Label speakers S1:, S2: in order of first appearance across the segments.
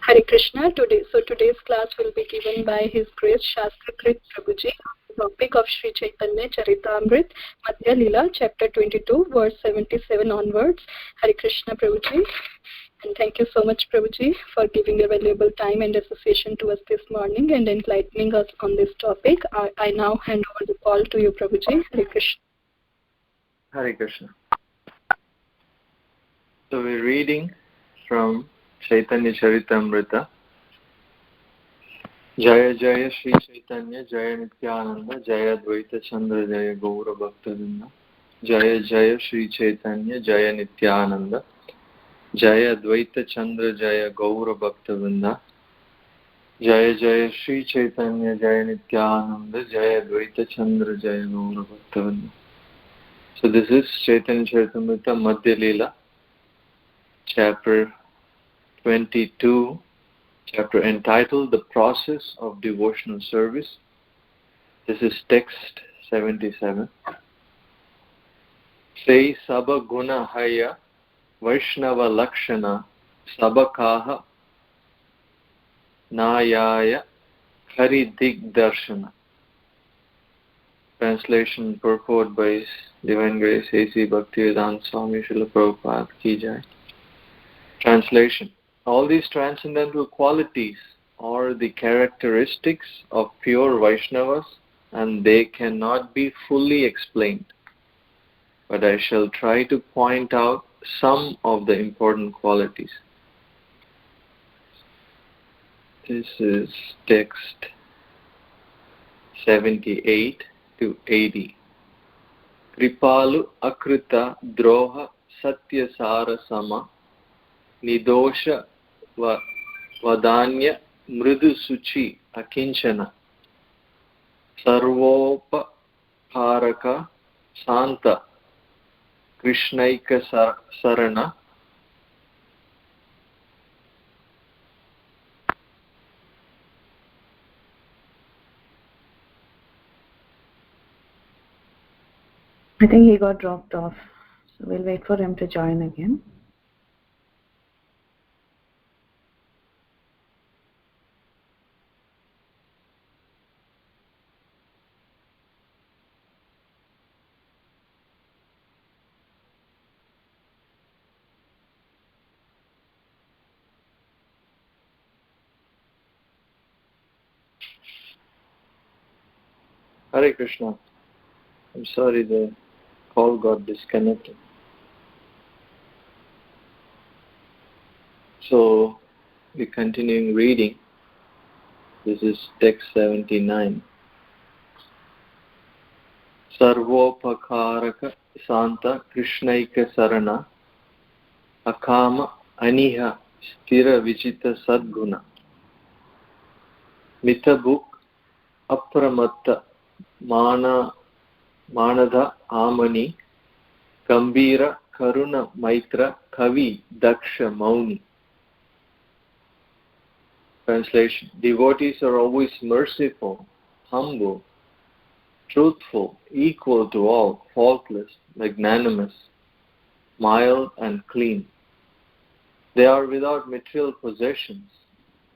S1: Hare Krishna. Today's class will be given by His Grace Shastra Krit Prabhu ji on the topic of Sri Chaitanya Charitamrit, Madhya Lila, chapter 22, verse 77 onwards. Hare Krishna Prabhu ji. And thank you so much, Prabhuji, for giving your valuable time and association to us this morning and enlightening us on this topic. I now hand over the call to you, Prabhuji. Hare Krishna.
S2: Hare Krishna. So we're reading from Chaitanya Charitamrita. Jaya Jaya Sri Chaitanya Jaya Nityananda Jaya Dvaita Chandra Jaya Gaura Bhaktavinda Jaya Jaya Sri Chaitanya Jaya Nityananda Jaya Dvaita Chandra Jaya Gaura Bhaktavinda Jaya Jaya Sri Chaitanya Jaya Nityananda Jaya Dvaita Chandra Jaya Gaura Bhaktavinda. So this is Chaitanya Charitamrita Madhya Lila, chapter 22, chapter entitled The Process of Devotional Service. This is text 77. Say Sabha Guna Haya Vaishnava Lakshana Sabakaha Nayaya Hari Dig Darshana. Translation purport by Divine Grace A.C. Bhaktivedanta Swami Srila Prabhupada Ki Jai. Translation. All these transcendental qualities are the characteristics of pure Vaishnavas and they cannot be fully explained. But I shall try to point out some of the important qualities. This is text 78 to 80. Kripalu akrita droha satyasara sama nidosha vadanya mridu suchi akinchana sarvopa haraka santa krishnaika sarana
S3: I think he got dropped off, so we'll wait for him to join again.
S2: Hare Krishna. I'm sorry the call got disconnected. So we're continuing reading. This is text 79. Sarvopakaraka Santa Krishnaika Sarana Akama Aniha Stira Vichita Sadguna Mitabuk Apramatta Manada Amani Kambira Karuna Maitra Kavi Daksha Mauni. Translation. Devotees are always merciful, humble, truthful, equal to all, faultless, magnanimous, mild and clean. They are without material possessions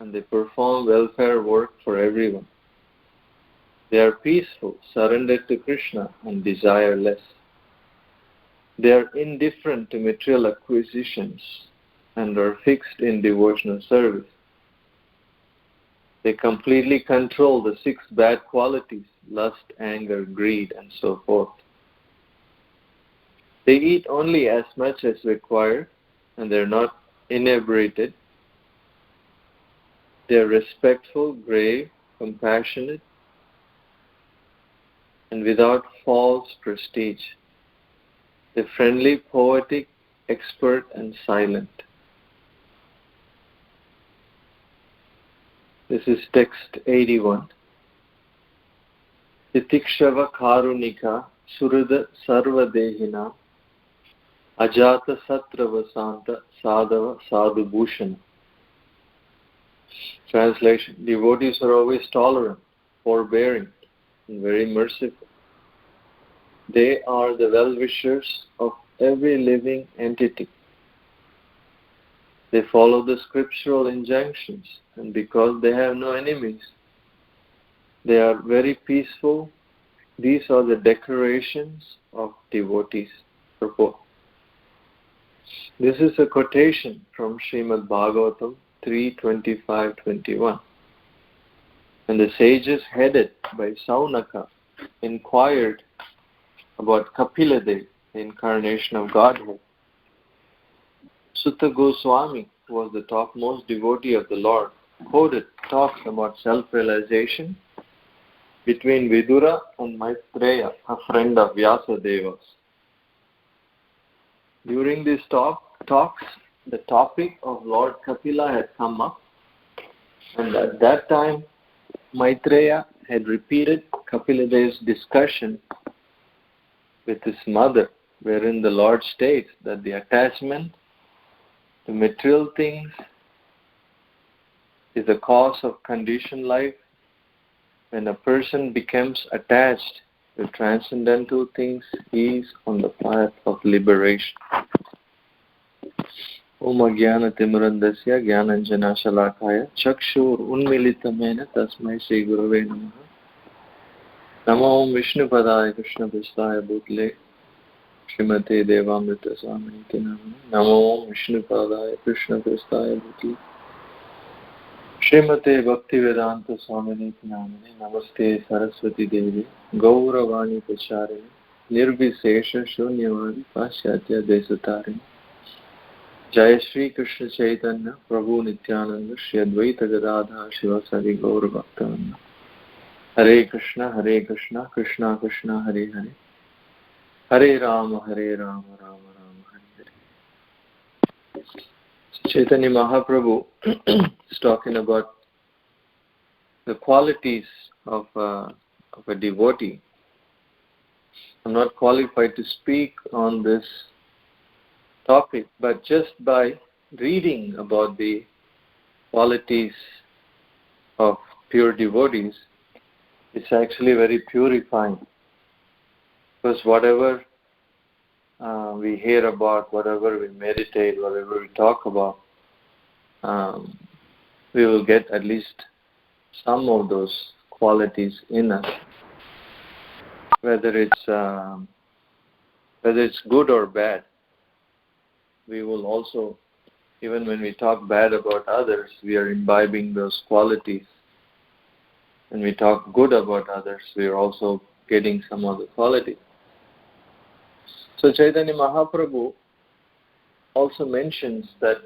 S2: and they perform welfare work for everyone. They are peaceful, surrendered to Krishna and desireless. They are indifferent to material acquisitions and are fixed in devotional service. They completely control the 6 bad qualities, lust, anger, greed, and so forth. They eat only as much as required, and they are not inebriated. They are respectful, grave, compassionate, and without false prestige. They are friendly, poetic, expert, and silent. This is text 81. Titikshava karunika surada sarvadehina ajata satrava santa sadhava sadhu bhushana. Translation. Devotees are always tolerant, forbearing, and very merciful. They are the well-wishers of every living entity. They follow the scriptural injunctions, and because they have no enemies, they are very peaceful. These are the declarations of devotees. Purport. This is a quotation from Srimad Bhagavatam 3:25-21. And the sages headed by Saunaka inquired about Kapiladev, the incarnation of Godhead. Sutta Goswami, who was the topmost devotee of the Lord, quoted talks about self-realization between Vidura and Maitreya, a friend of Vyasadeva's. During these talks, the topic of Lord Kapila had come up, and at that time, Maitreya had repeated Kapiladev's discussion with his mother, wherein the Lord states that the attachment to material things is the cause of conditioned life. When a person becomes attached to transcendental things, he is on the path of liberation. Om Jnana Timurandasya Jnananjana Shalakaya Chakshur Unmilitamena Tasmai Sri Gurave Namaha. Namo Om Vishnu Padaya Krishna Prasthaya Bhutle Srimate Devamrita Swaminiti Namane. Namo Om Vishnu Padaya Krishna Prasthaya Bhutle Srimate Bhaktivedanta Swaminiti Namane. Namaste Saraswati Devi Gauravani Pacharine Nirbhisesha Shunyavadi Pasyatya Desatarine. Jai Shri Krishna Chaitanya Prabhu Nityananda Shri Advaita Gadadhar Shivasari Gaura Bhaktavanna. Hare Krishna Krishna Krishna Hare Hare Hare Rama Rama Rama Hare Hare. Chaitanya Mahaprabhu is talking about the qualities of a devotee. I'm not qualified to speak on this topic, but just by reading about the qualities of pure devotees, it's actually very purifying. Because whatever we hear about, whatever we meditate, whatever we talk about, we will get at least some of those qualities in us. Whether it's good or bad, we will also, even when we talk bad about others, we are imbibing those qualities. When we talk good about others, we are also getting some of the qualities. So Chaitanya Mahaprabhu also mentions that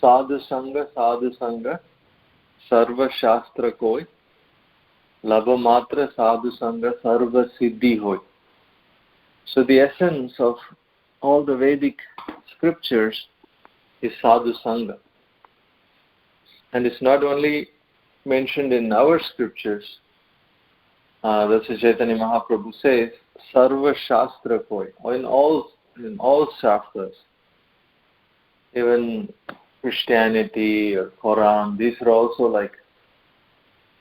S2: Sadhu Sangha, Sarva Shastra Koi, Labha Matra Sadhu Sangha, Sarva Siddhi Hoi. So the essence of all the Vedic scriptures is Sadhu Sangha. And it's not only mentioned in our scriptures. That's what Chaitanya Mahaprabhu says, Sarva Shastra Koi, or in all Shastras. Even Christianity or Quran, these are also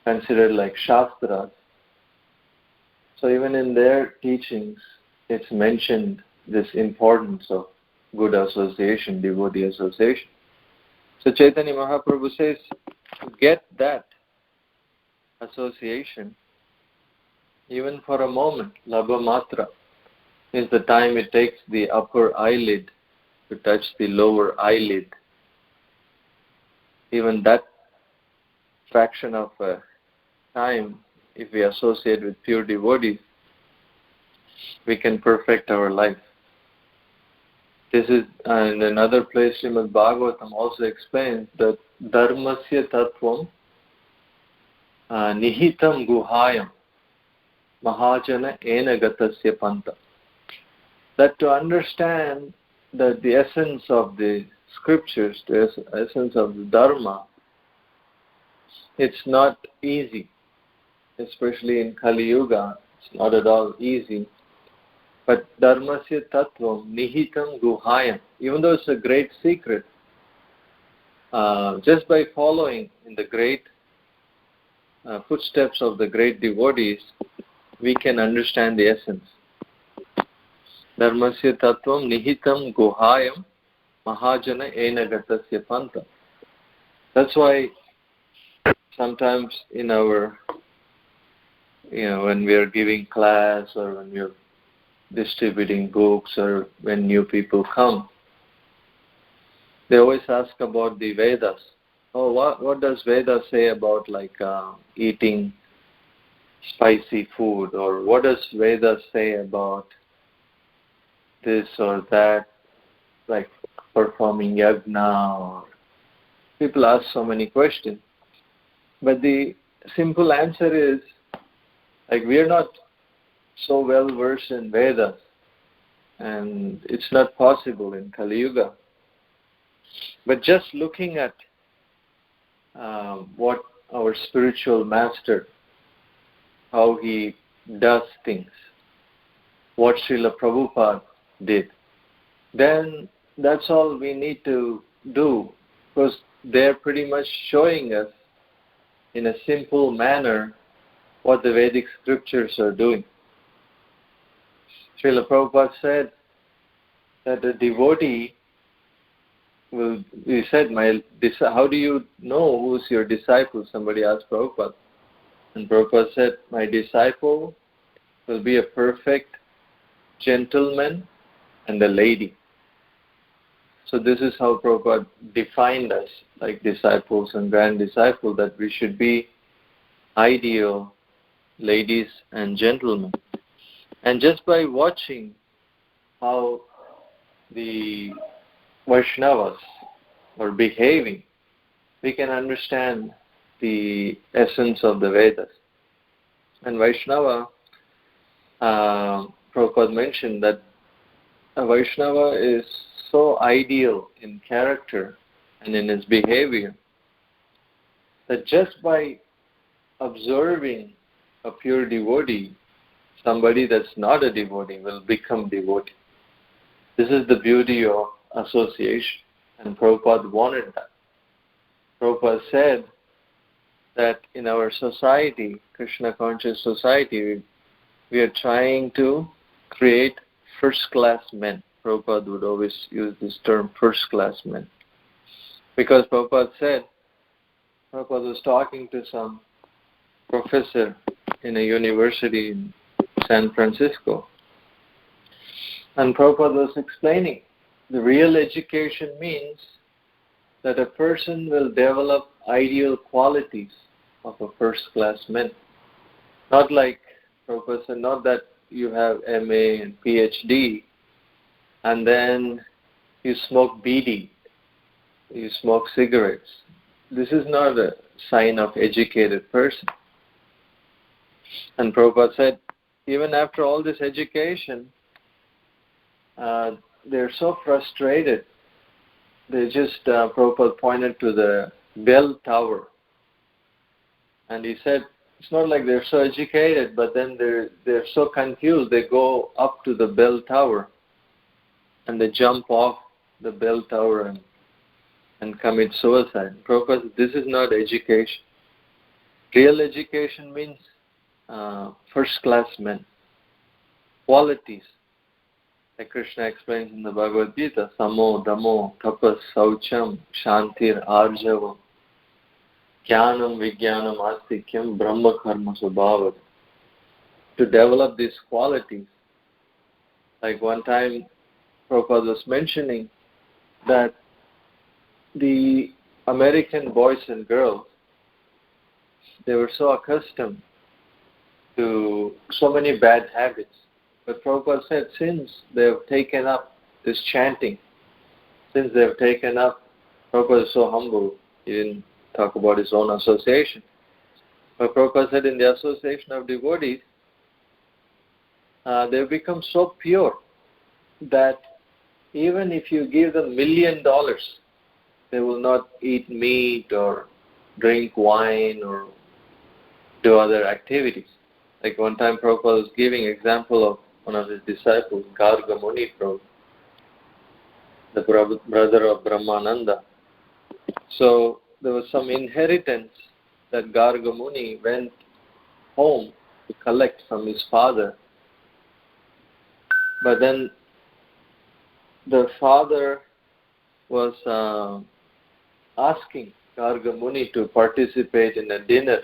S2: considered like Shastras. So even in their teachings, it's mentioned this importance of good association, devotee association. So Chaitanya Mahaprabhu says, to get that association, even for a moment, Labha Matra, is the time it takes the upper eyelid to touch the lower eyelid. Even that fraction of time, if we associate with pure devotees, we can perfect our life. This is, in another place, Srimad Bhagavatam also explains that Dharmasya Tattvam Nihitam Guhayam Mahajana Ena Gatasya Panta. That to understand that the essence of the scriptures, the essence of the Dharma, it's not easy. Especially in Kali Yuga, it's not at all easy. But Dharmasya Tattvam Nihitam Guhayam, even though it's a great secret, just by following in the great footsteps of the great devotees, we can understand the essence. Dharmasya Tattvam Nihitam Guhayam mahajana ena gatasya panta. That's why sometimes in our, when we are giving class or when we are distributing books or when new people come, they always ask about the Vedas. Oh, what does Veda say about eating spicy food, or what does Veda say about this or that, like performing yajna? Or people ask so many questions, but the simple answer is we are not so well versed in Vedas, and it's not possible in Kali Yuga. But just looking at what our spiritual master, how he does things, what Srila Prabhupada did, then that's all we need to do, because they're pretty much showing us in a simple manner what the Vedic scriptures are doing. Srila Prabhupada said that the devotee he said, how do you know who's your disciple? Somebody asked Prabhupada. And Prabhupada said, my disciple will be a perfect gentleman and a lady. So this is how Prabhupada defined us, like disciples and grand disciples, that we should be ideal ladies and gentlemen. And just by watching how the Vaishnavas are behaving, we can understand the essence of the Vedas. And Vaishnava, Prabhupada mentioned that a Vaishnava is so ideal in character and in his behavior that just by observing a pure devotee, somebody that's not a devotee will become devotee. This is the beauty of association, and Prabhupada wanted that. Prabhupada said that in our society, Krishna conscious society, we are trying to create first-class men. Prabhupada would always use this term, first-class men. Because Prabhupada was talking to some professor in a university in San Francisco, and Prabhupada was explaining the real education means that a person will develop ideal qualities of a first-class man. Not like Prabhupada said, not that you have MA and PhD and then you smoke bidi, you smoke cigarettes. This is not a sign of educated person. And Prabhupada said, even after all this education, they're so frustrated. They just, Prabhupada pointed to the bell tower. And he said, it's not like they're so educated, but then they're so confused. They go up to the bell tower and they jump off the bell tower and commit suicide. Prabhupada said, this is not education. Real education means first-class men. Qualities. Like Krishna explains in the Bhagavad Gita, Samo, Damo, Tapas, Saucham, Shantir, Arjavam, Jnanam, Vijnanam, Astikyam, Brahma, Karma, Subhava. To develop these qualities. Like one time, Prabhupada was mentioning that the American boys and girls, they were so accustomed to so many bad habits. But Prabhupada said, since they've taken up this chanting, Prabhupada is so humble, he didn't talk about his own association. But Prabhupada said, in the association of devotees, they've become so pure that even if you give them $1 million, they will not eat meat or drink wine or do other activities. Like one time Prabhupada was giving example of one of his disciples, Garga Muni Prabhu, the brother of Brahmananda. So there was some inheritance that Garga Muni went home to collect from his father. But then the father was asking Garga Muni to participate in a dinner,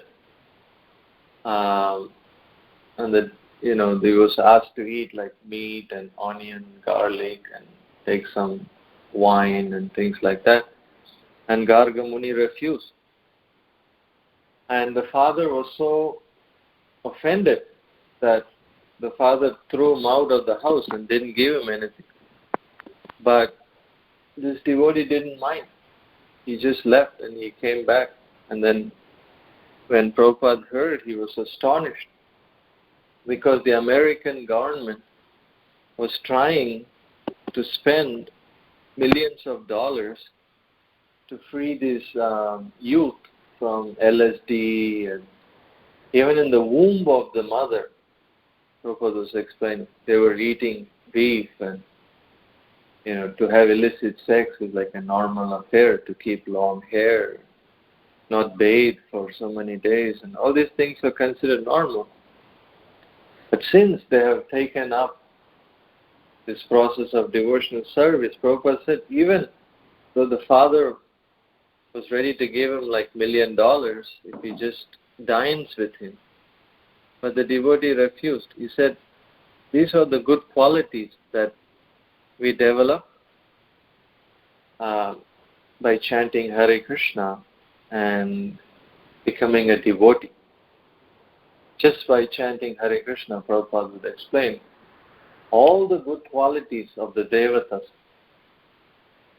S2: and that he was asked to eat like meat and onion, garlic, and take some wine and things like that. And Garga Muni refused. And the father was so offended that the father threw him out of the house and didn't give him anything. But this devotee didn't mind. He just left and he came back. And then when Prabhupada heard, he was astonished, because the American government was trying to spend millions of dollars to free this youth from LSD, and even in the womb of the mother, Prabhupada was explaining, they were eating beef, and to have illicit sex is like a normal affair, to keep long hair, not bathe for so many days, and all these things are considered normal. But since they have taken up this process of devotional service, Prabhupada said, even though the father was ready to give him like $1 million if he just dines with him, but the devotee refused. He said, these are the good qualities that we develop by chanting Hare Krishna and becoming a devotee. Just by chanting Hare Krishna, Prabhupada would explain all the good qualities of the devatas.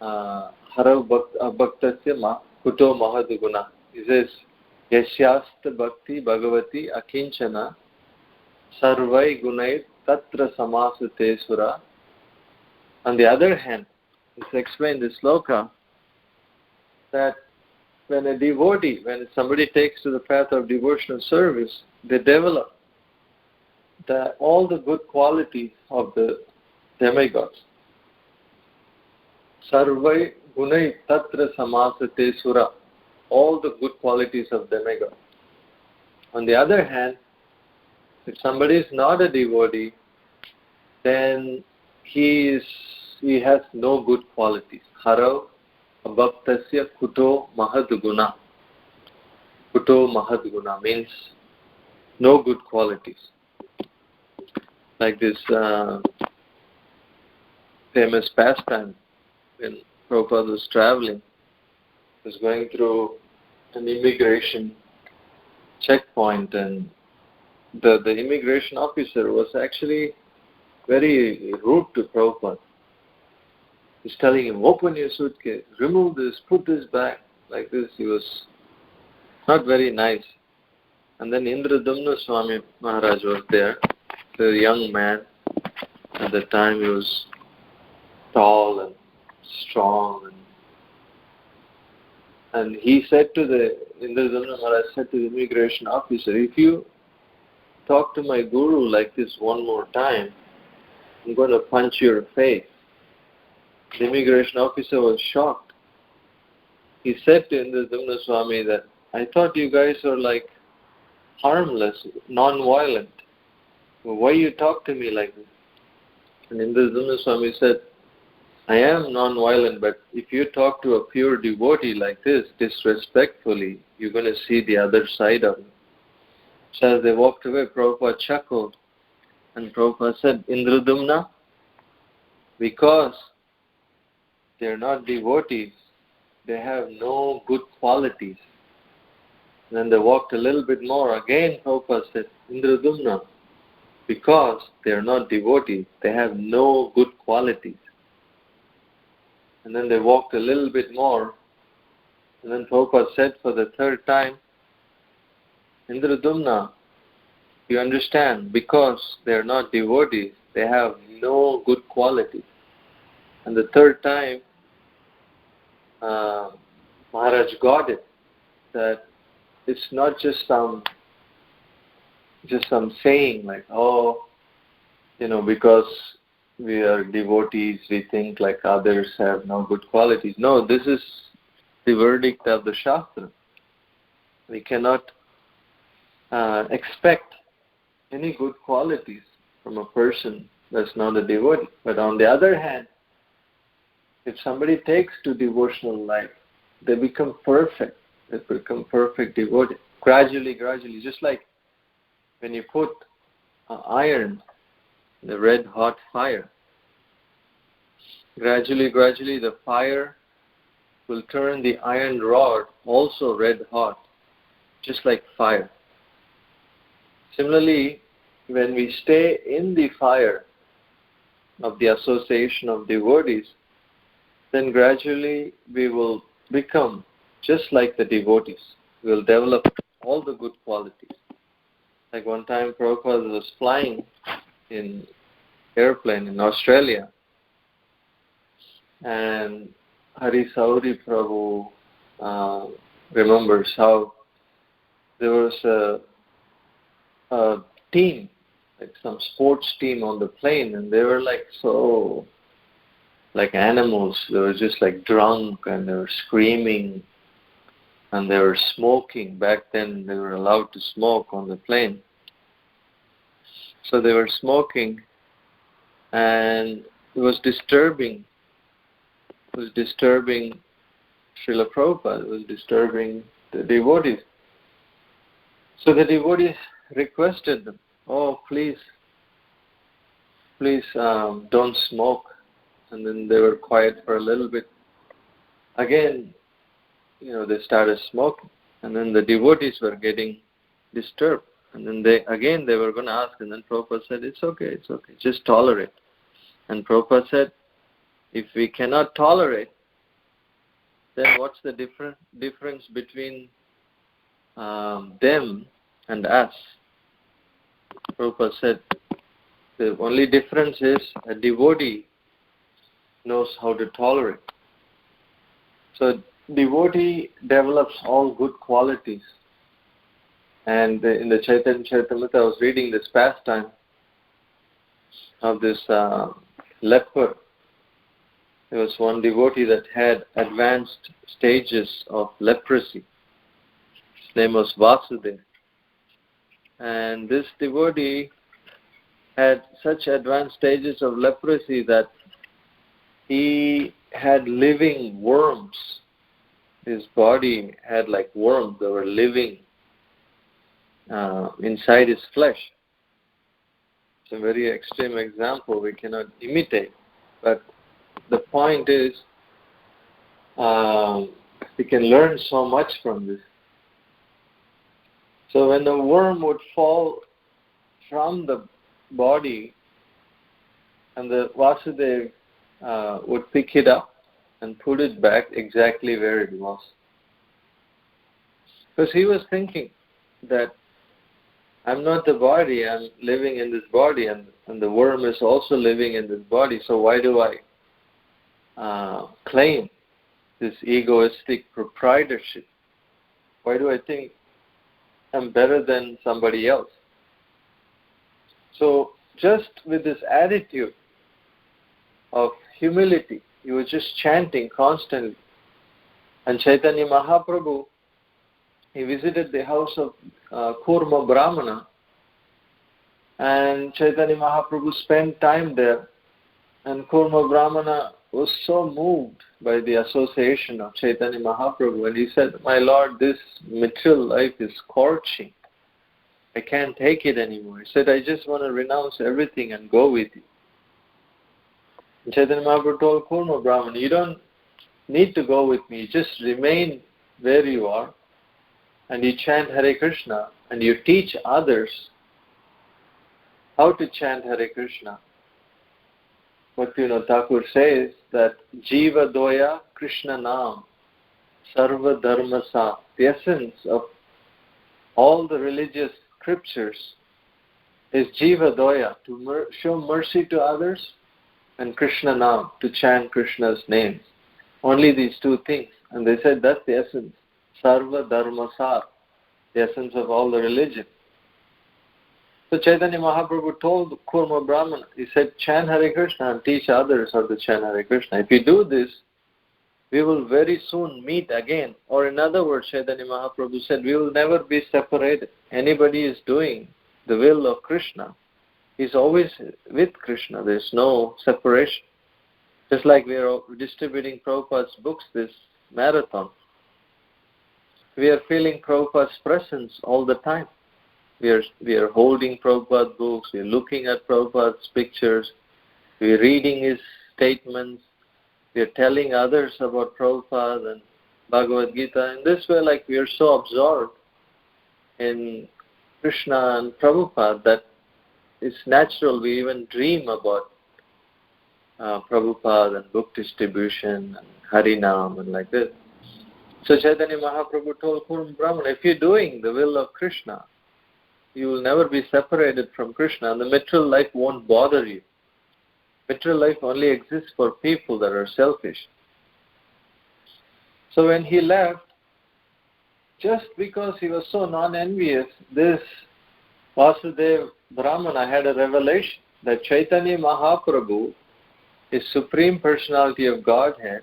S2: Hara bhaktasya kuto mahaduguna. He says, Yashyasta bhakti bhagavati akinchana sarvai gunai tatra samasate sura. On the other hand, it's explained in this sloka that when a devotee, when somebody takes to the path of devotional service, they develop all the good qualities of the demigods. Sarvai gunai tatra samasate sura. All the good qualities of demigods. On the other hand, if somebody is not a devotee, then he has no good qualities. Harav abhaktasya kuto mahadguna. Kuto mahadguna means no good qualities. Like this famous pastime, when Prabhupada was traveling, was going through an immigration checkpoint, and the immigration officer was actually very rude to Prabhupada. He's telling him, open your suitcase, remove this, put this back, like this. He was not very nice. And then Indradumna Swami Maharaj was there, the young man. At the time he was tall and strong, and he said to Indradumna Maharaj said to the immigration officer, if you talk to my guru like this one more time, I'm going to punch your face. The immigration officer was shocked. He said to Indradumna Swami that, I thought you guys are like harmless, non-violent. Why you talk to me like this? And Indradumna Swami said, I am non-violent, but if you talk to a pure devotee like this, disrespectfully, you're going to see the other side of it. So as they walked away, Prabhupada chuckled. And Prabhupada said, Indradumna, because they're not devotees, they have no good qualities. And then they walked a little bit more. Again, Prabhupada said, Indradumna, because they're not devotees, they have no good qualities. And then they walked a little bit more. And then Prabhupada said for the third time, Indradumna, you understand, because they are not devotees, they have no good qualities. And the third time, Maharaj got it, that it's not just some saying like, because we are devotees, we think like others have no good qualities. No, this is the verdict of the Shastra. We cannot expect any good qualities from a person that's not a devotee. But on the other hand, if somebody takes to devotional life, they become perfect. They become perfect devotee. Gradually, just like when you put iron in the red hot fire, gradually the fire will turn the iron rod also red hot, just like fire. Similarly, when we stay in the fire of the association of devotees, then gradually we will become just like the devotees. We will develop all the good qualities. Like one time Prabhupada was flying in airplane in Australia, and Hari Sauri Prabhu remembers how there was a team, like some sports team on the plane, and they were like so like animals. They were just like drunk, and they were screaming, and they were smoking. Back then they were allowed to smoke on the plane. So they were smoking, and it was disturbing. It was disturbing Srila Prabhupada. It was disturbing the devotees. So the devotees requested them, "Oh, please don't smoke." And then they were quiet for a little bit. Again, they started smoking. And then the devotees were getting disturbed. And then they were going to ask. And then Prabhupada said, it's okay, just tolerate. And Prabhupada said, if we cannot tolerate, then what's the difference between them and us? Prabhupada said, the only difference is a devotee knows how to tolerate. So devotee develops all good qualities. And in the Chaitanya Charitamrita, I was reading this pastime of this leper. There was one devotee that had advanced stages of leprosy. His name was Vasudeva. And this devotee had such advanced stages of leprosy that he had living worms. His body had like worms that were living inside his flesh. It's a very extreme example we cannot imitate. But the point is, we can learn so much from this. So when the worm would fall from the body, and the Vasudeva would pick it up and put it back exactly where it was. Because he was thinking that I'm not the body, I'm living in this body, and the worm is also living in this body, so why do I claim this egoistic proprietorship? Why do I think I'm better than somebody else? So just with this attitude of humility, he was just chanting constantly. And Chaitanya Mahaprabhu, he visited the house of Kurma Brahmana, and Chaitanya Mahaprabhu spent time there, and Kurma Brahmana was so moved by the association of Chaitanya Mahaprabhu, and he said, "My Lord, this material life is scorching. I can't take it anymore." He said, "I just want to renounce everything and go with you." And Chaitanya Mahaprabhu told Kurma Brahmana, "You don't need to go with me, just remain where you are, and you chant Hare Krishna, and you teach others how to chant Hare Krishna." Bhaktivinoda Thakur says that Jiva Doya Krishna Nam Sarva Dharma Sa. The essence of all the religious scriptures is Jiva Doya, to show mercy to others, and Krishna Nam, to chant Krishna's name. Only these two things. And they said that's the essence. Sarva Dharma Sar, the essence of all the religion. So Chaitanya Mahaprabhu told Kurma Brahmana, he said, chant Hare Krishna and teach others how to chant Hare Krishna. If you do this, we will very soon meet again. Or in other words, Chaitanya Mahaprabhu said, we will never be separated. Anybody is doing the will of Krishna, he's always with Krishna. There's no separation. Just like we are distributing Prabhupada's books this marathon, we are feeling Prabhupada's presence all the time. We are holding Prabhupada's books, we are looking at Prabhupada's pictures, we are reading his statements, we are telling others about Prabhupada and Bhagavad Gita. In this way, like, we are so absorbed in Krishna and Prabhupada that it's natural we even dream about Prabhupada and book distribution and Harinam and like this. So Chaitanya Mahaprabhu told Kurum Brahmana, if you're doing the will of Krishna, you will never be separated from Krishna, and the material life won't bother you. Material life only exists for people that are selfish. So when he left, just because he was so non-envious, this Vasudeva Brahmana had a revelation that Chaitanya Mahaprabhu is Supreme Personality of Godhead,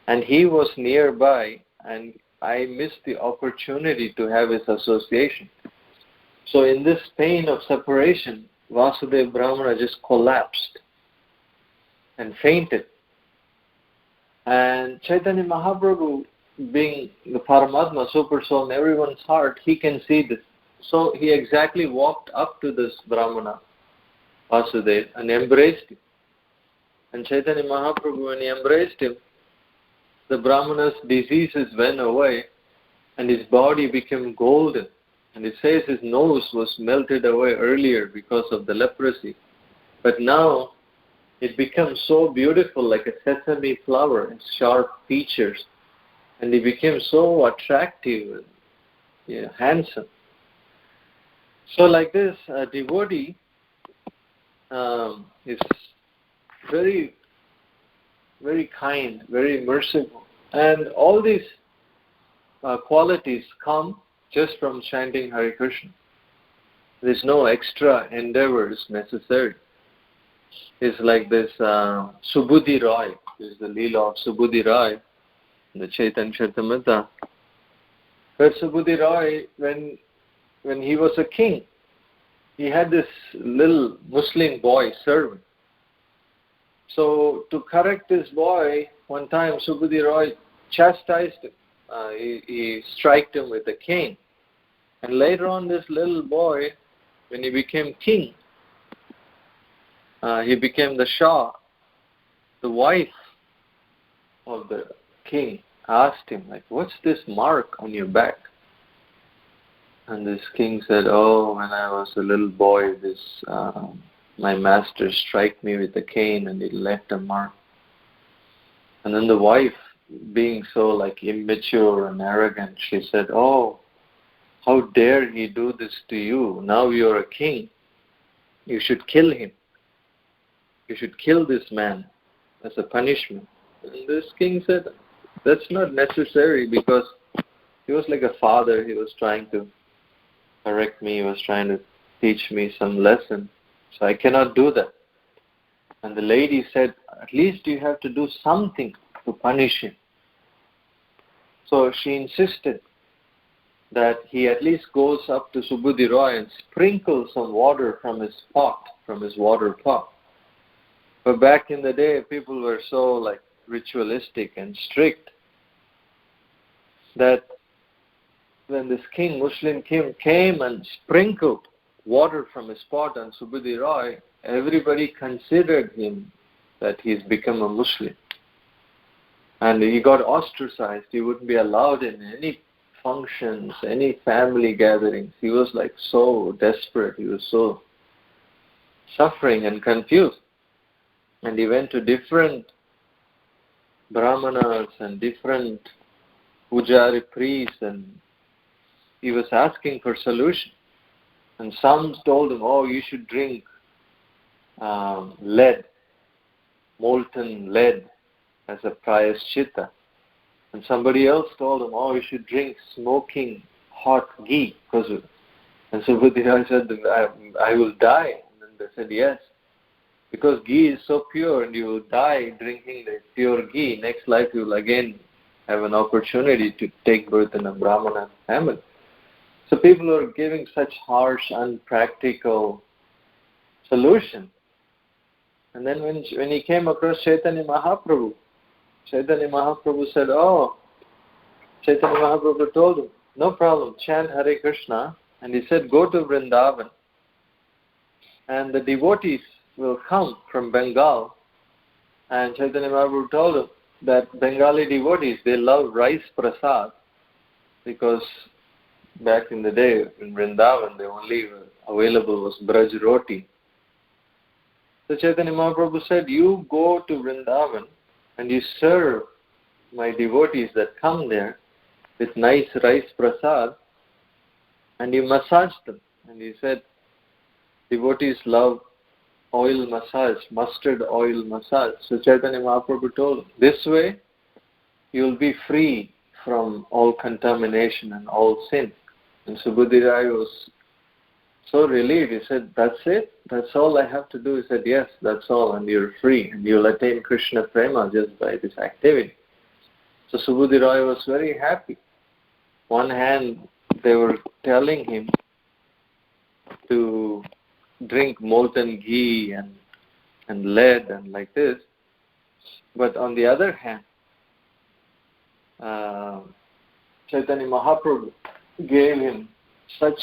S2: and he was nearby, and I missed the opportunity to have his association. So in this pain of separation, Vasudeva Brahmana just collapsed and fainted. And Chaitanya Mahaprabhu, being the Paramatma, Super Soul in everyone's heart, he can see this. So he exactly walked up to this Brahmana, Vasudeva, and embraced him. And Chaitanya Mahaprabhu, when he embraced him, the Brahmana's diseases went away and his body became golden. And it says his nose was melted away earlier because of the leprosy. But now it becomes so beautiful, like a sesame flower, and sharp features. And he became so attractive and handsome. So like this, a devotee is very, very kind, very merciful. And all these qualities come just from chanting Hare Krishna. There's no extra endeavors necessary. It's like this Subudhi Roy. This is the Leela of Subudhi Roy, the Chaitanya Charitamrita. Where Subudhi Roy, when he was a king, he had this little Muslim boy servant. So to correct this boy, one time Subudhi Roy chastised him. He striked him with a cane. And later on, this little boy, when he became king, he became the Shah. The wife of the king asked him, like, what's this mark on your back? And this king said, oh, when I was a little boy, my master struck me with a cane and he left a mark. And then the wife, being so like immature and arrogant, she said, oh, how dare he do this to you? Now you're a king. You should kill him. You should kill this man as a punishment. And this king said, that's not necessary, because he was like a father. He was trying to correct me. He was trying to teach me some lesson. So I cannot do that. And the lady said, at least you have to do something to punish him. So she insisted that he at least goes up to Subudhi Roy and sprinkles some water from his pot, from his water pot. But back in the day, people were so like ritualistic and strict that when this king, Muslim king, came and sprinkled water from his pot on Subudhi Roy, everybody considered him that he's become a Muslim. And he got ostracized. He wouldn't be allowed in any functions, any family gatherings. He was like so desperate. He was so suffering and confused. And he went to different brahmanas and different pujari priests, and he was asking for solution. And some told him, oh, you should drink lead, molten lead, as a prayaschitta. And somebody else told him, oh, you should drink smoking hot ghee. And Subudhi Roy said, I will die. And then they said, yes, because ghee is so pure and you will die drinking the pure ghee. Next life you will again have an opportunity to take birth in a Brahmana family. So people are giving such harsh, unpractical solutions. And then when he came across Chaitanya Mahaprabhu said, oh, Chaitanya Mahaprabhu told him, no problem, chant Hare Krishna. And he said, go to Vrindavan and the devotees will come from Bengal. And Chaitanya Mahaprabhu told him that Bengali devotees, they love rice prasad, because back in the day in Vrindavan, the only available was Braj Roti. So Chaitanya Mahaprabhu said, you go to Vrindavan and you serve my devotees that come there with nice rice prasad and you massage them. And he said, devotees love oil massage, mustard oil massage. So Chaitanya Mahaprabhu told him, this way you will be free from all contamination and all sin. And Subudhi Rai was so relieved. He said, that's it? That's all I have to do? He said, yes, that's all, and you're free, and you'll attain Krishna Prema just by this activity. So Subudhi Rai was very happy. One hand, they were telling him to drink molten ghee and lead and like this. But on the other hand, Chaitanya Mahaprabhu gave him such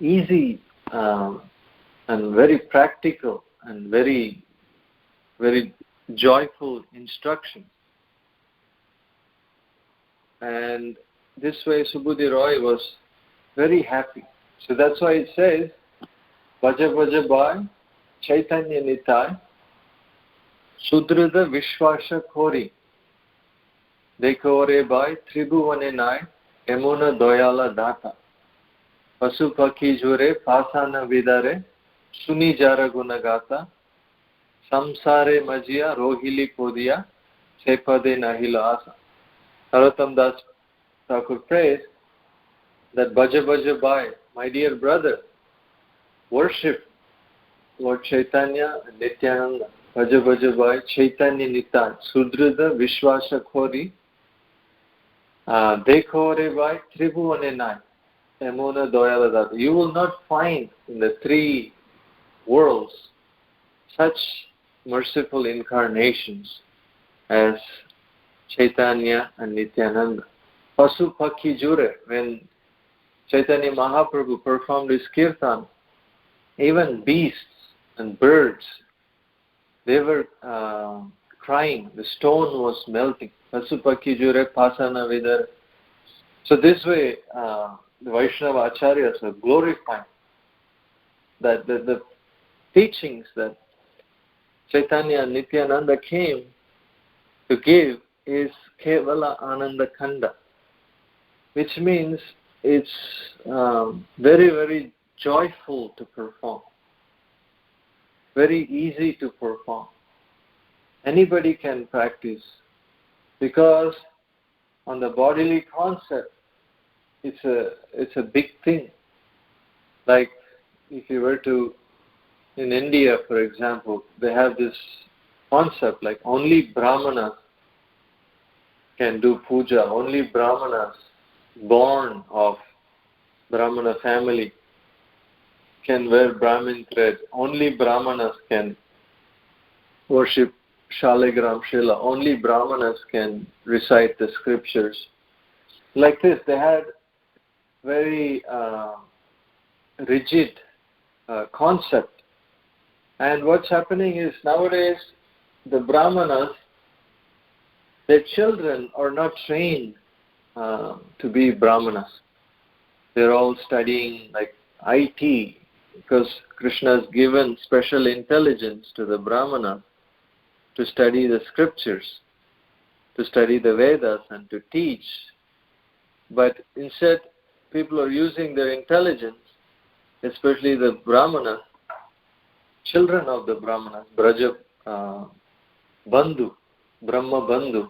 S2: easy and very practical and very, very joyful instruction. And this way Subudhi Roy was very happy. So that's why it says, Bhaja Bhaja Bhai, Chaitanya Nitai, Sudrida Vishwasha Khori, Dekore Bhai, Tribhuvane Nai, Emuna Doyala Data, Pasu Pakhi Jure, Pasana Vidare, Suni Jara Gunagata, Samsare Majia, Rohili Podiya, Sepade Nahila Asa. Narottam Das Thakur prays that Bhaja Bhaja Bhai, my dear brother, worship Lord Chaitanya and Nityananda. Bhaja Bhaja Bhai, Chaitanya Nitai, Sudrida Vishwasha Khori, Dekhore Bhai, Tribhuvane Nai, Emuna Doyala Data. You will not find in the three worlds such merciful incarnations as Chaitanya and Nityananda. Pasu Pakhi Jure, when Chaitanya Mahaprabhu performed his kirtan, even beasts and birds, they were crying. The stone was melting. Pasu Pakhi Jure, Pasana Vidar. So this way, the Vaishnava Acharyas are glorifying that the teachings that Chaitanya and Nityananda came to give is Kevala Ananda Khanda, which means it's very, very joyful to perform, very easy to perform. Anybody can practice, because on the bodily concept, it's a big thing. Like if you were to, in India, for example, they have this concept like only Brahmanas can do puja, only Brahmanas born of Brahmana family can wear Brahmin thread, only Brahmanas can worship Shaligram Shila, only Brahmanas can recite the scriptures. Like this, they had very rigid concept. And what's happening is nowadays the Brahmanas, their children are not trained to be Brahmanas. They're all studying like IT, because Krishna has given special intelligence to the Brahmana to study the scriptures, to study the Vedas and to teach. But instead, people are using their intelligence, especially the Brahmanas, children of the Brahmanas, Braja Bandhu, Brahma Bandhu,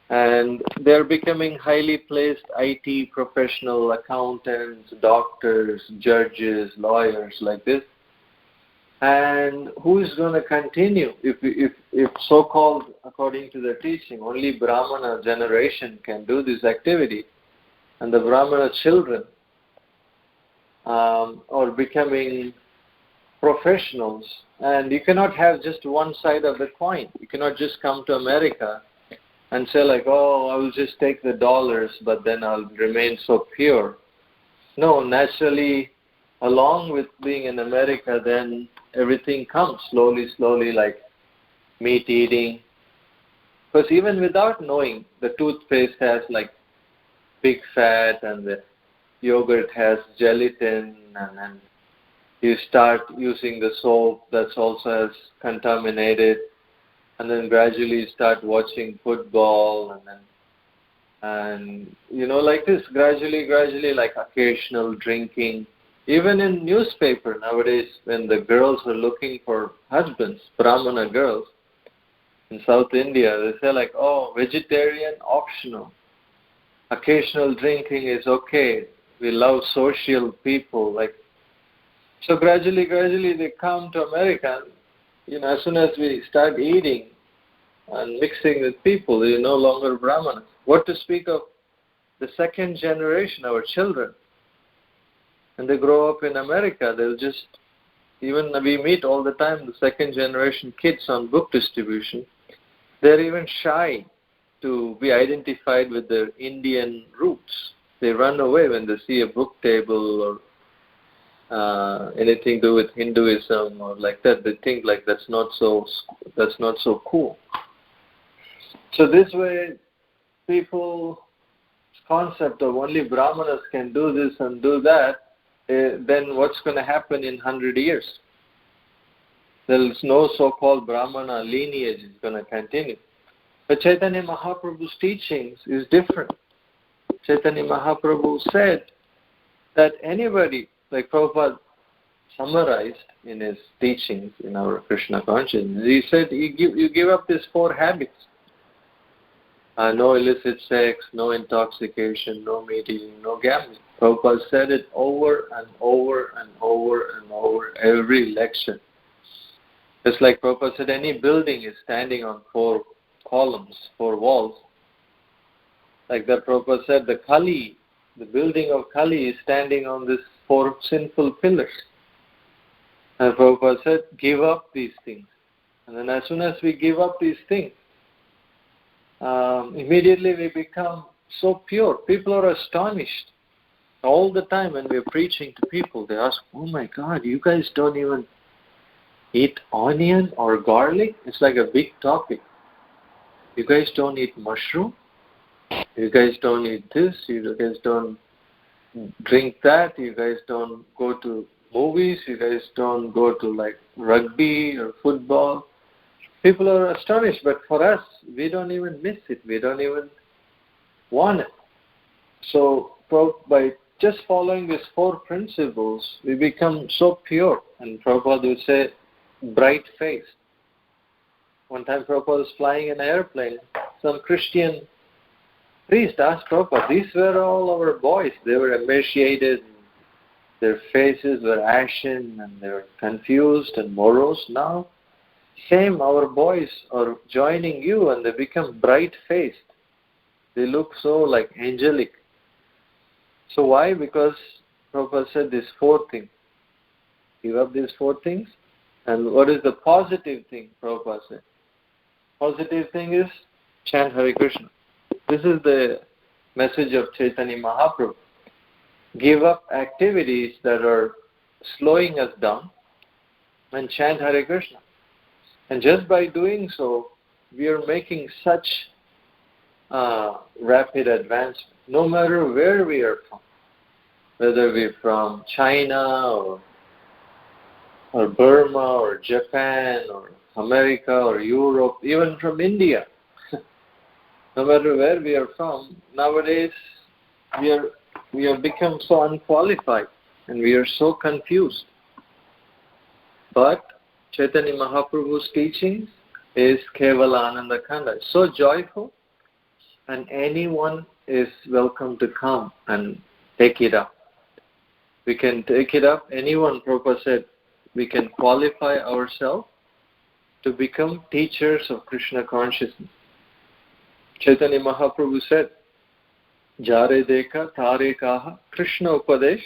S2: and they're becoming highly placed IT professional, accountants, doctors, judges, lawyers, like this. And who is going to continue if so-called, according to the teaching, only Brahmana generation can do this activity, and the Brahmana children are becoming professionals And you cannot have just one side of the coin. You cannot just come to America and say like, oh, I will just take the dollars, but then I'll remain so pure. No, naturally, along with being in America, then everything comes slowly, like meat eating. Because even without knowing, the toothpaste has like big fat and the yogurt has gelatin, and then you start using the soap that's also has contaminated, and then gradually you start watching football, and like this, gradually like occasional drinking. Even in newspaper nowadays, when the girls are looking for husbands, Brahmana girls in South India, they say like, oh, vegetarian optional, occasional drinking is okay, we love social people. Like, so gradually they come to America. As soon as we start eating and mixing with people, they're no longer Brahmanas. What to speak of the second generation, our children? And they grow up in America, they'll just, even we meet all the time the second generation kids on book distribution, they're even shy to be identified with their Indian roots. They run away when they see a book table or anything to do with Hinduism or like that. They think like that's not so cool. So this way, people's concept of only Brahmanas can do this and do that, then what's going to happen in 100 years? There's no so-called Brahmana lineage is going to continue. But Chaitanya Mahaprabhu's teachings is different. Chaitanya Mahaprabhu said that anybody, like Prabhupada summarized in his teachings in our Krishna consciousness, he said you give up these 4 habits. No illicit sex, no intoxication, no meat eating, no gambling. Prabhupada said it over and over and over and over every lecture. Just like Prabhupada said, any building is standing on 4 columns, 4 walls. Like that, Prabhupada said, the building of Kali is standing on these 4 sinful pillars. And Prabhupada said, give up these things. And then as soon as we give up these things, immediately we become so pure. People are astonished. All the time when we're preaching to people, they ask, oh my God, you guys don't even eat onion or garlic? It's like a big topic. You guys don't eat mushroom? You guys don't eat this? You guys don't drink that? You guys don't go to movies? You guys don't go to like rugby or football? People are astonished, but for us, we don't even miss it. We don't even want it. So by just following these 4 principles, we become so pure. And Prabhupada would say, bright-faced. One time Prabhupada was flying in an airplane. Some Christian priest asked Prabhupada, these were all our boys. They were emaciated. Their faces were ashen and they were confused and morose. Now, same, our boys are joining you and they become bright-faced. They look so like angelic. So why? Because Prabhupada said these 4 things. Give up these 4 things. And what is the positive thing, Prabhupada said? Positive thing is chant Hare Krishna. This is the message of Chaitanya Mahaprabhu. Give up activities that are slowing us down and chant Hare Krishna. And just by doing so, we are making such rapid advancement, no matter where we are from, whether we're from China or Burma or Japan or America or Europe, even from India. No matter where we are from, nowadays we have become so unqualified and we are so confused. But Chaitanya Mahaprabhu's teachings is Kevala Ananda Khanda, so joyful, and anyone is welcome to come and take it up. We can take it up. Anyone, Prabhupada said, we can qualify ourselves to become teachers of Krishna consciousness. Chaitanya Mahaprabhu said, Jare Dekha Tare Kaha Krishna Upadesh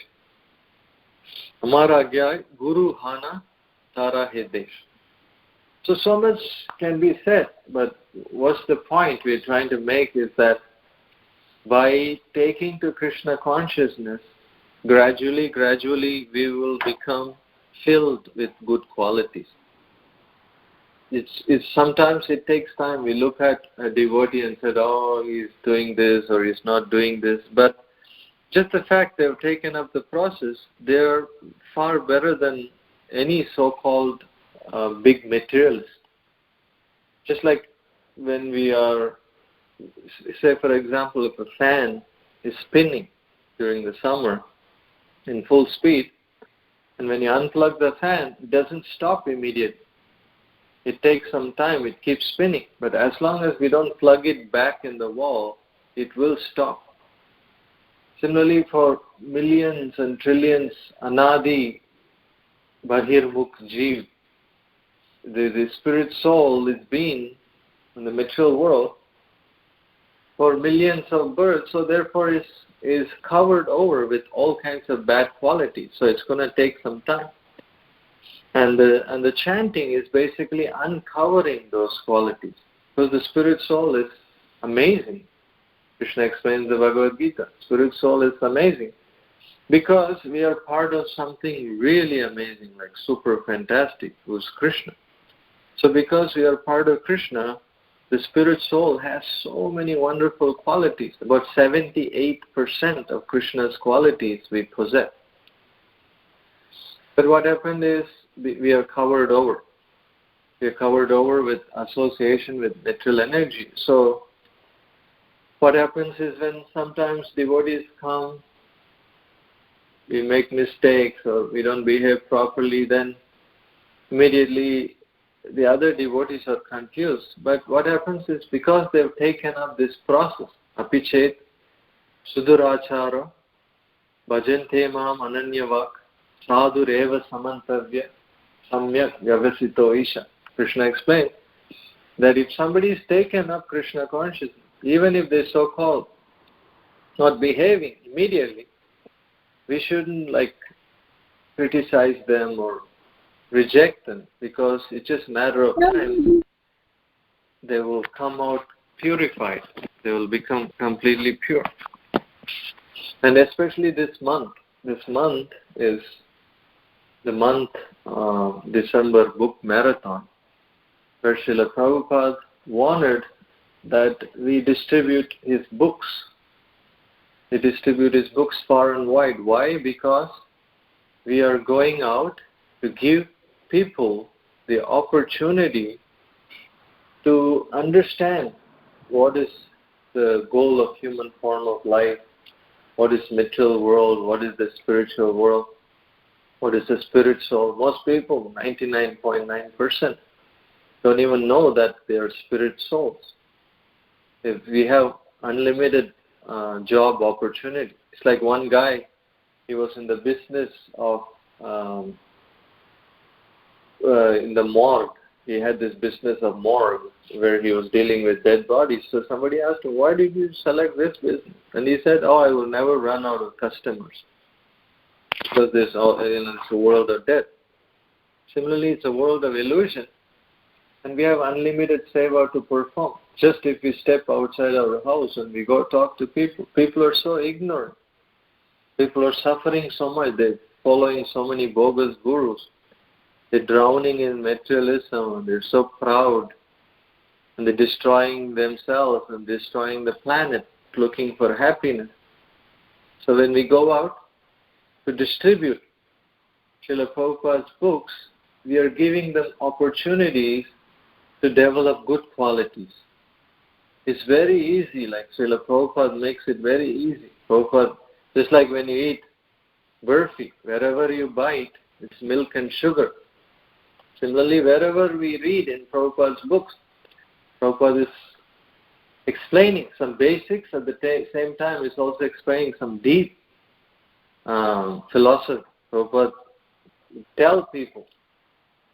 S2: Amara Gyai Guru Hana Tara He Desh. So much can be said, but what's the point we're trying to make is that by taking to Krishna consciousness, gradually we will become filled with good qualities. It's sometimes it takes time. We look at a devotee and said, oh, he's doing this or he's not doing this. But just the fact they've taken up the process, they're far better than any so-called big materialist. Just like when we are, say for example, if a fan is spinning during the summer in full speed, and when you unplug the fan, it doesn't stop immediately. It takes some time, it keeps spinning. But as long as we don't plug it back in the wall, it will stop. Similarly, for millions and trillions, Anadi, Bahirmukh Jeev, the spirit soul is being in the material world for millions of births, so therefore is covered over with all kinds of bad qualities. So it's going to take some time. And the chanting is basically uncovering those qualities. Because the spirit soul is amazing. Krishna explains the Bhagavad Gita. Spirit soul is amazing. Because we are part of something really amazing, like super fantastic, who's Krishna. So because we are part of Krishna, the spirit soul has so many wonderful qualities. About 78% of Krishna's qualities we possess. But what happened is we are covered over. We are covered over with association with material energy. So what happens is when sometimes devotees come, we make mistakes or we don't behave properly, then immediately the other devotees are confused. But what happens is because they've taken up this process, apichet, sudurachara, bhajante mam ananyavak, sadhureva samantavya, samyak vyavasito isha. Krishna explained that if somebody is taken up Krishna consciousness, even if they're so-called not behaving immediately, we shouldn't criticize them or reject them, because it's just a matter of time. They will come out purified. They will become completely pure. And especially this month. This month is the month December book marathon, where Srila Prabhupada wanted that we distribute his books. We distribute his books far and wide. Why? Because we are going out to give people the opportunity to understand what is the goal of human form of life, what is material world, what is the spiritual world, what is the spirit soul. Most people, 99.9%, don't even know that they are spirit souls. If we have unlimited job opportunity. It's like one guy, he was in the business of in the morgue. He had this business of morgue where he was dealing with dead bodies. So somebody asked him, why did you select this business? And he said, I will never run out of customers, because it's a world of death. Similarly, it's a world of illusion, and we have unlimited seva to perform. Just if we step outside our house and we go talk to people, people are so ignorant. People are suffering so much. They're following so many bogus gurus. They're drowning in materialism, and they're so proud, and they're destroying themselves and destroying the planet, looking for happiness. So when we go out to distribute Srila Prabhupada's books, we are giving them opportunities to develop good qualities. It's very easy, like Srila Prabhupada makes it very easy. Prabhupada, just like when you eat burfi, wherever you bite, it's milk and sugar. Similarly, wherever we read in Prabhupada's books, Prabhupada is explaining some basics, at the same time is also explaining some deep philosophy. Prabhupada tell people,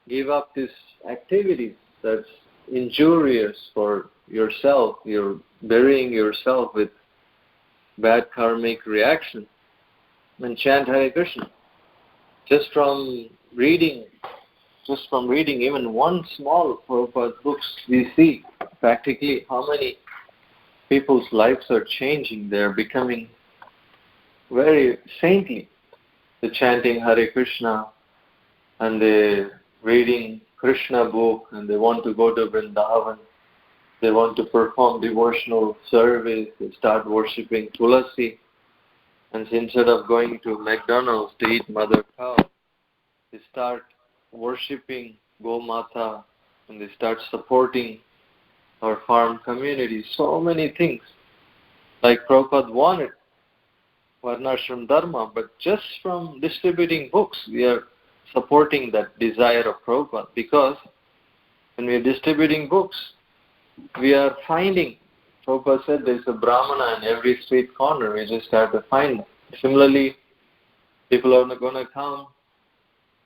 S2: give up these activities that's injurious for yourself. You're burying yourself with bad karmic reaction, and chant Hare Krishna. Just from reading just from reading even one small Prabhupada books, we see practically how many people's lives are changing. They're becoming very saintly. They're chanting Hare Krishna and they're reading Krishna book and they want to go to Vrindavan. They want to perform devotional service. They start worshipping Tulasi. And instead of going to McDonald's to eat mother cow, they start worshipping Gomata and they start supporting our farm community. So many things. Like Prabhupada wanted Varnashram Dharma, but just from distributing books, we are supporting that desire of Prabhupada. Because when we are distributing books, we are finding, Prabhupada said there's a Brahmana in every street corner, we just have to find them. Similarly, people are not going to come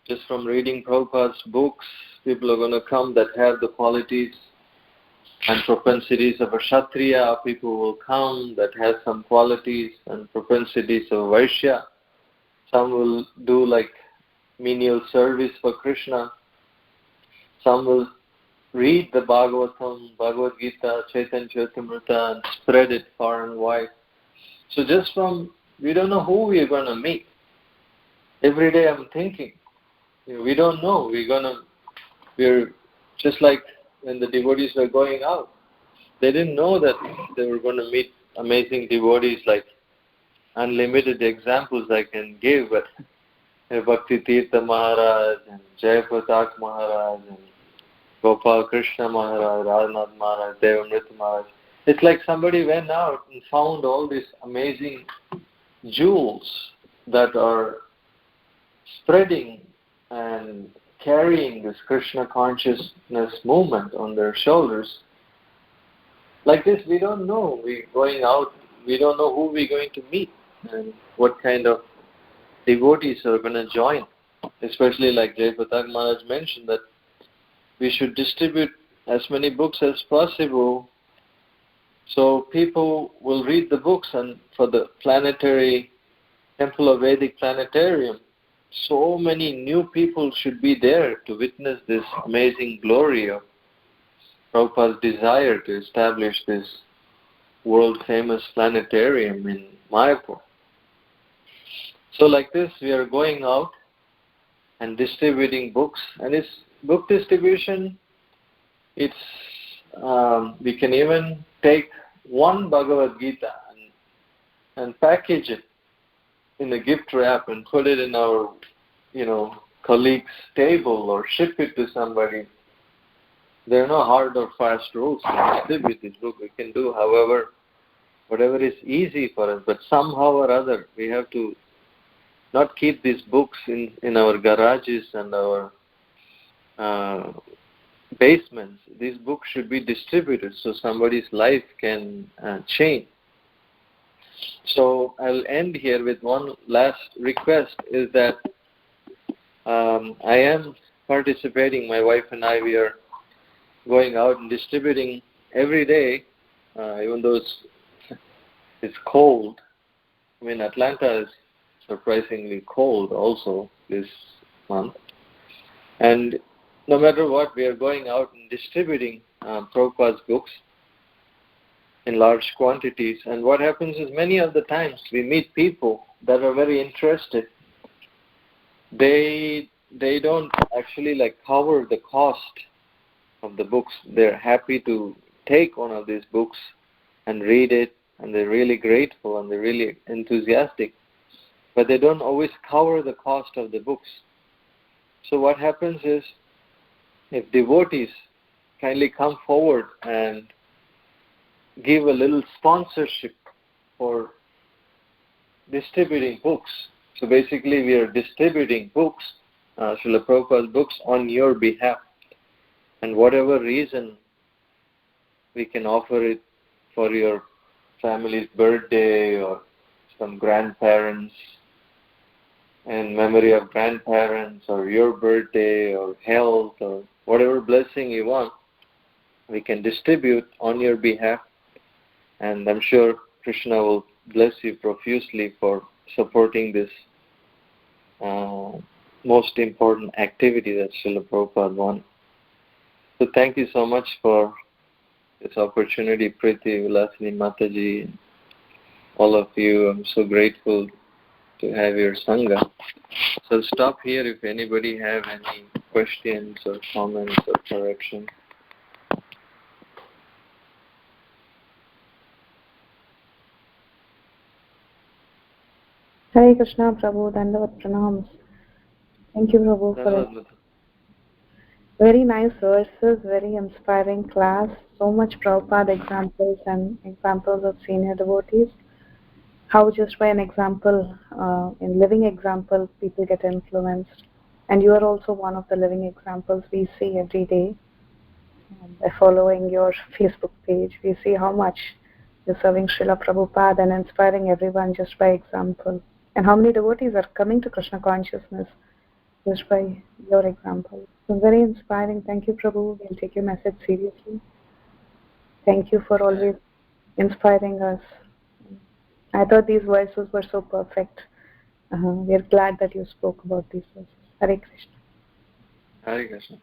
S2: just from reading Prabhupada's books. People are going to come that have the qualities and propensities of a Kshatriya. People will come that have some qualities and propensities of a Vaishya. Some will do like menial service for Krishna. Some will read the Bhagavatam, Bhagavad Gita, Chaitanya Charitamrita and spread it far and wide. So just from, we don't know who we are going to meet. Every day I'm thinking, we don't know. We're just like when the devotees were going out. They didn't know that they were going to meet amazing devotees, like unlimited examples I can give, but Bhakti Tirtha Maharaj and Jayapratak Maharaj and Gopal Krishna Maharaj, Radhanath Maharaj, Devamrita Maharaj. It's like somebody went out and found all these amazing jewels that are spreading and carrying this Krishna consciousness movement on their shoulders. Like this, we don't know. We're going out, we don't know who we're going to meet and what kind of devotees are going to join. Especially like Jayapratak Maharaj mentioned that we should distribute as many books as possible so people will read the books. And for the planetary Temple of Vedic Planetarium, so many new people should be there to witness this amazing glory of Prabhupada's desire to establish this world-famous planetarium in Mayapur. So like this, we are going out and distributing books. And it's book distribution, it's we can even take one Bhagavad Gita and package it in a gift wrap and put it in our, colleague's table or ship it to somebody. There are no hard or fast rules to distribute this book. We can do, however, whatever is easy for us. But somehow or other, we have to not keep these books in our garages and our basements. These books should be distributed so somebody's life can change. So I'll end here with one last request, is that I am participating, my wife and I, we are going out and distributing every day, even though it's cold. I mean, Atlanta is surprisingly cold also this month. And no matter what, we are going out and distributing Prabhupada's books in large quantities. And what happens is many of the times we meet people that are very interested. They don't actually cover the cost of the books. They're happy to take one of these books and read it, and they're really grateful and they're really enthusiastic. But they don't always cover the cost of the books. So what happens is, if devotees kindly come forward and give a little sponsorship for distributing books. So basically we are distributing books, Srila Prabhupada's books, on your behalf. And whatever reason we can offer it for your family's birthday or some grandparents, in memory of grandparents, or your birthday or health or whatever blessing you want, we can distribute on your behalf. And I'm sure Krishna will bless you profusely for supporting this most important activity that Srila Prabhupada wanted. So thank you so much for this opportunity, Priti, Vilasini Mataji, and all of you. I'm so grateful to have your Sangha. So I'll stop here if anybody have any questions or comments or corrections.
S3: Hare Krishna, Prabhu, Dandavat Pranams. Thank you, Prabhu, for it. Very nice verses, very inspiring class. So much Prabhupada examples and examples of senior devotees. How just by an example, in living example, people get influenced. And you are also one of the living examples we see every day. By following your Facebook page, we see how much you're serving Srila Prabhupada and inspiring everyone just by example. And how many devotees are coming to Krishna consciousness just by your example. So very inspiring. Thank you, Prabhu. We'll take your message seriously. Thank you for always inspiring us. I thought these verses were so perfect. We are glad that you spoke about these verses. Hare Krishna.
S2: Hare Krishna.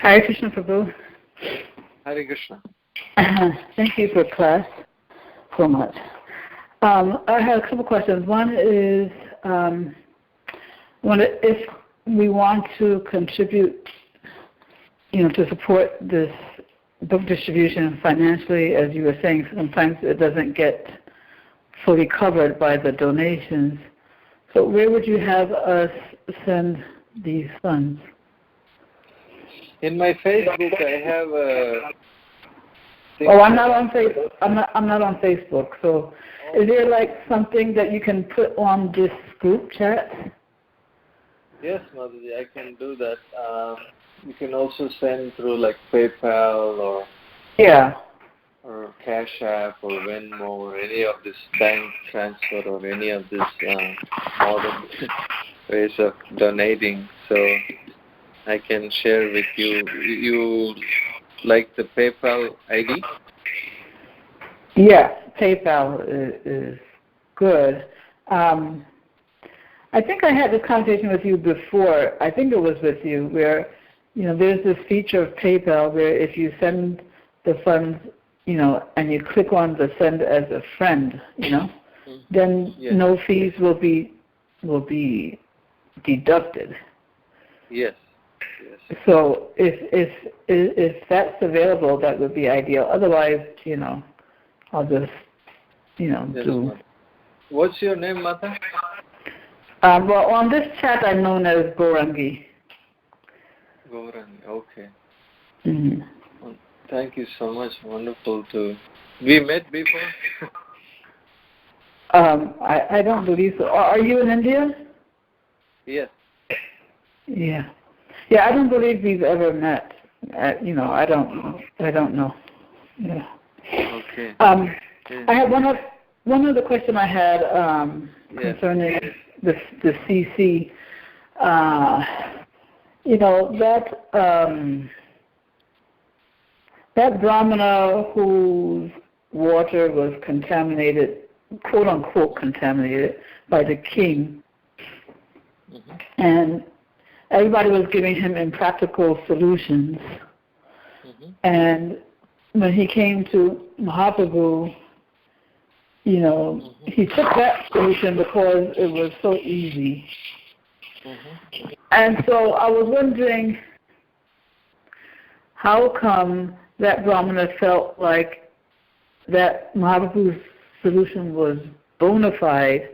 S4: Hare Krishna, Prabhu.
S2: Hare Krishna.
S4: Thank you for class so much. I have a couple questions. One is, if we want to contribute, to support this book distribution financially, as you were saying, sometimes it doesn't get fully covered by the donations. So where would you have us send these funds?
S2: In my Facebook, I have a.
S4: I'm not on Facebook. I'm not on Facebook. So, is there like something that you can put on this group chat?
S2: Yes, Madhya, I can do that. You can also send through like PayPal or Cash App or Venmo or any of this bank transfer or any of this modern ways of donating. So I can share with you. You like the PayPal ID?
S4: Yeah, PayPal is good. I think I had this conversation with you before. I think it was with you where, there's this feature of PayPal where if you send the funds, and you click on the send as a friend, then no fees will be deducted.
S2: Yes.
S4: So if that's available, that would be ideal. Otherwise, I'll just, do.
S2: What's your name, Mata?
S4: Well, on this chat, I'm known as Gorangi.
S2: Gorangi, okay.
S4: Mm-hmm.
S2: Well, thank you so much. Wonderful to. We met before?
S4: I don't believe so. Are you in India?
S2: Yes.
S4: Yeah. Yeah, I don't believe we've ever met. I don't know. Yeah.
S2: Okay.
S4: I have one other question I had concerning the CC. That Brahmana whose water was contaminated, quote unquote contaminated, by the king, and everybody was giving him impractical solutions. And when he came to Mahaprabhu, he took that solution because it was so easy. And so I was wondering, how come that Brahmana felt like that Mahaprabhu's solution was bona fide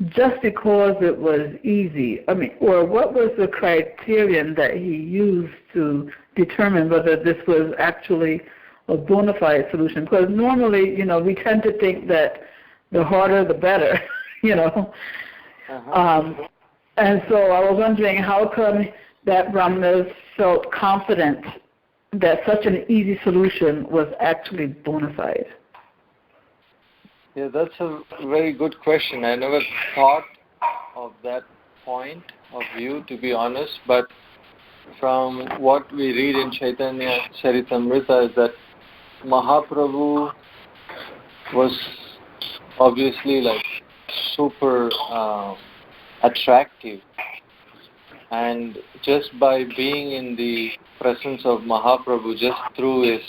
S4: just because it was easy? I mean, or what was the criterion that he used to determine whether this was actually a bona fide solution? Because normally, we tend to think that the harder the better, And so I was wondering, how come that Brahmana felt confident that such an easy solution was actually bona fide?
S2: Yeah, that's a very good question. I never thought of that point of view, to be honest, but from what we read in Chaitanya Charitamrita is that Mahaprabhu was obviously like super attractive, and just by being in the presence of Mahaprabhu, just through his,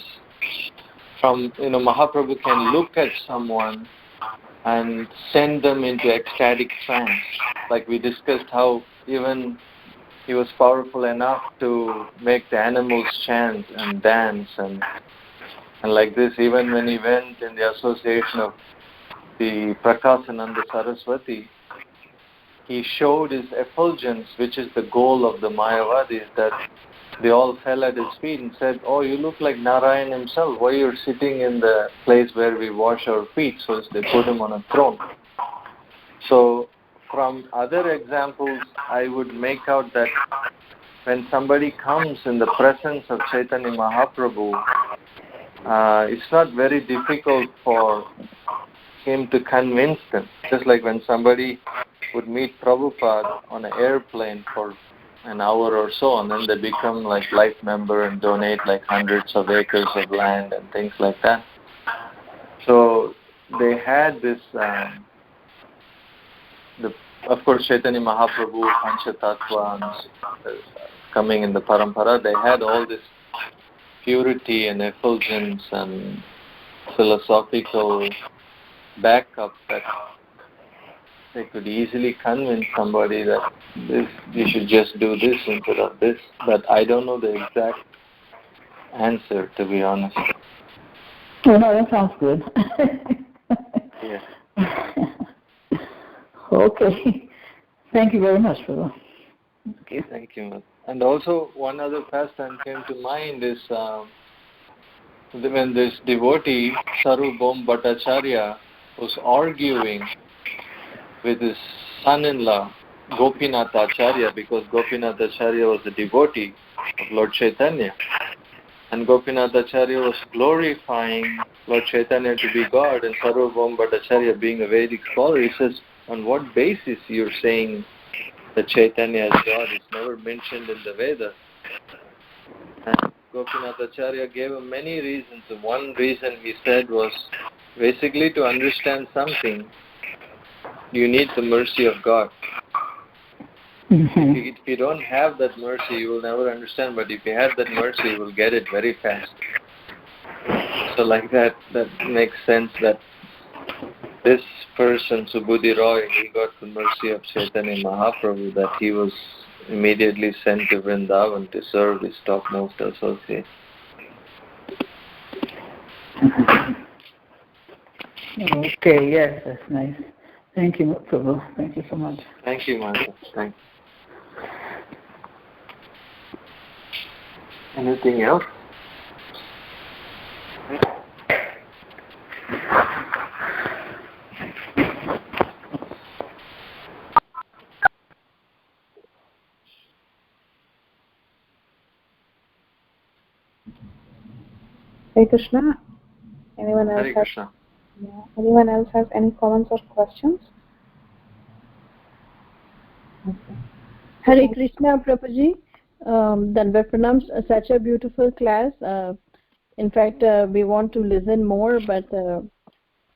S2: Mahaprabhu can look at someone and send them into ecstatic trance. Like we discussed how even he was powerful enough to make the animals chant and dance and like this, even when he went in the association of the Prakasananda Saraswati, he showed his effulgence, which is the goal of the Mayavadis, that they all fell at his feet and said, "Oh, you look like Narayan himself. Why you're sitting in the place where we wash our feet?" So they put him on a throne. So from other examples, I would make out that when somebody comes in the presence of Chaitanya Mahaprabhu, it's not very difficult for him to convince them. Just like when somebody would meet Prabhupada on an airplane for an hour or so, and then they become like life member and donate like hundreds of acres of land and things like that. So they had this, of course, Chaitanya Mahaprabhu, Panchatattva, coming in the parampara, they had all this purity and effulgence and philosophical backup that they could easily convince somebody that you should just do this instead of this. But I don't know the exact answer, to be honest.
S4: Oh, no, that sounds good.
S2: Yeah.
S4: Okay. Thank you very much for that.
S2: Okay. Thank you. And also, one other pastime came to mind is when this devotee, Sarubom Bhattacharya, was arguing with his son-in-law, Gopinath Acharya, because Gopinath Acharya was a devotee of Lord Chaitanya. And Gopinath Acharya was glorifying Lord Chaitanya to be God, and Sarvabhauma Bhattacharya, being a Vedic scholar, he says, on what basis you're saying that Chaitanya is God? It's never mentioned in the Vedas. And Gopinath Acharya gave him many reasons. And one reason he said was, basically to understand something, you need the mercy of God. If you don't have that mercy, you will never understand. But if you have that mercy, you will get it very fast. So like that makes sense that this person, Subudhi Roy, he got the mercy of Chaitanya Mahaprabhu, that he was immediately sent to Vrindavan to serve his topmost associate.
S4: Okay, yes, that's nice. Thank you, Prabhu. Thank you so much.
S2: Thank you, Martha. Thanks. Anything else?
S3: Hare Krishna. Anyone else?
S2: Hare Krishna.
S3: Anyone else has any comments or questions? Okay.
S1: Hare Krishna, Prabhuji. Dandavat Pranams, such a beautiful class. In fact, we want to listen more, but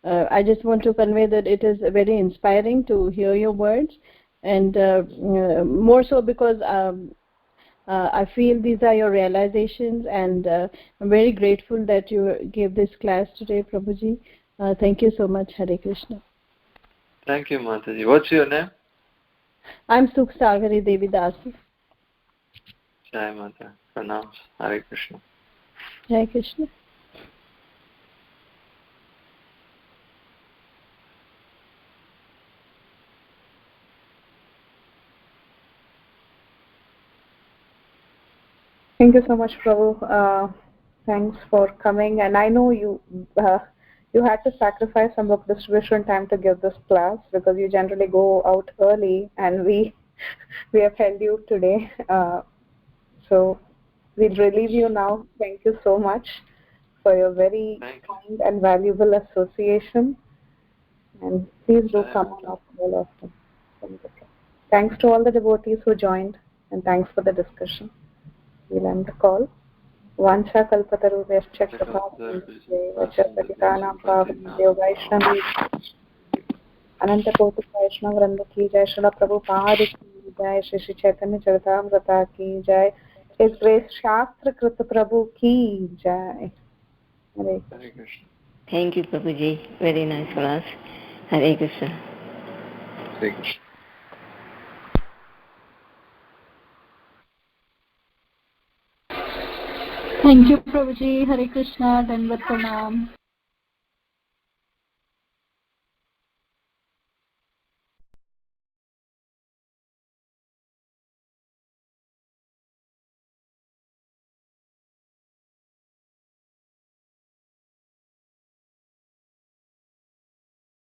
S1: I just want to convey that it is very inspiring to hear your words, and more so because I feel these are your realizations, and I'm very grateful that you gave this class today, Prabhuji. Thank you so much. Hare Krishna.
S2: Thank you, Mataji. What's your name?
S1: I'm Sukh Sagari Devi Dasi.
S2: Jai Mata. Pranams. Hare Krishna.
S1: Hare Krishna.
S3: Thank you so much, Prabhu. Thanks for coming. And I know you had to sacrifice some book distribution time to give this class, because you generally go out early, and we we have held you today. So we'll relieve you now. Thank you so much for your very kind and valuable association. And please do come on up more often. Thanks to all the devotees who joined, and thanks for the discussion. We'll end the call. Vancha kalpatarubhyascha kripāsindhuvaivacha pāvanebhyo Vaishnavi Ananta Koti Vaishnava Vranda ki jai, Srila Prabhupada ki jai, Shri Shri Chaitanya Charitamrita ki jai, His Grace Shastra Krit Prabhu ki jai. Hare Krishna.
S5: Thank you, Prabhuji. Very nice class. Hare Krishna.
S2: Hare Krishna.
S1: Thank you, Prabhuji. Hare Krishna. Dandavat Pranam.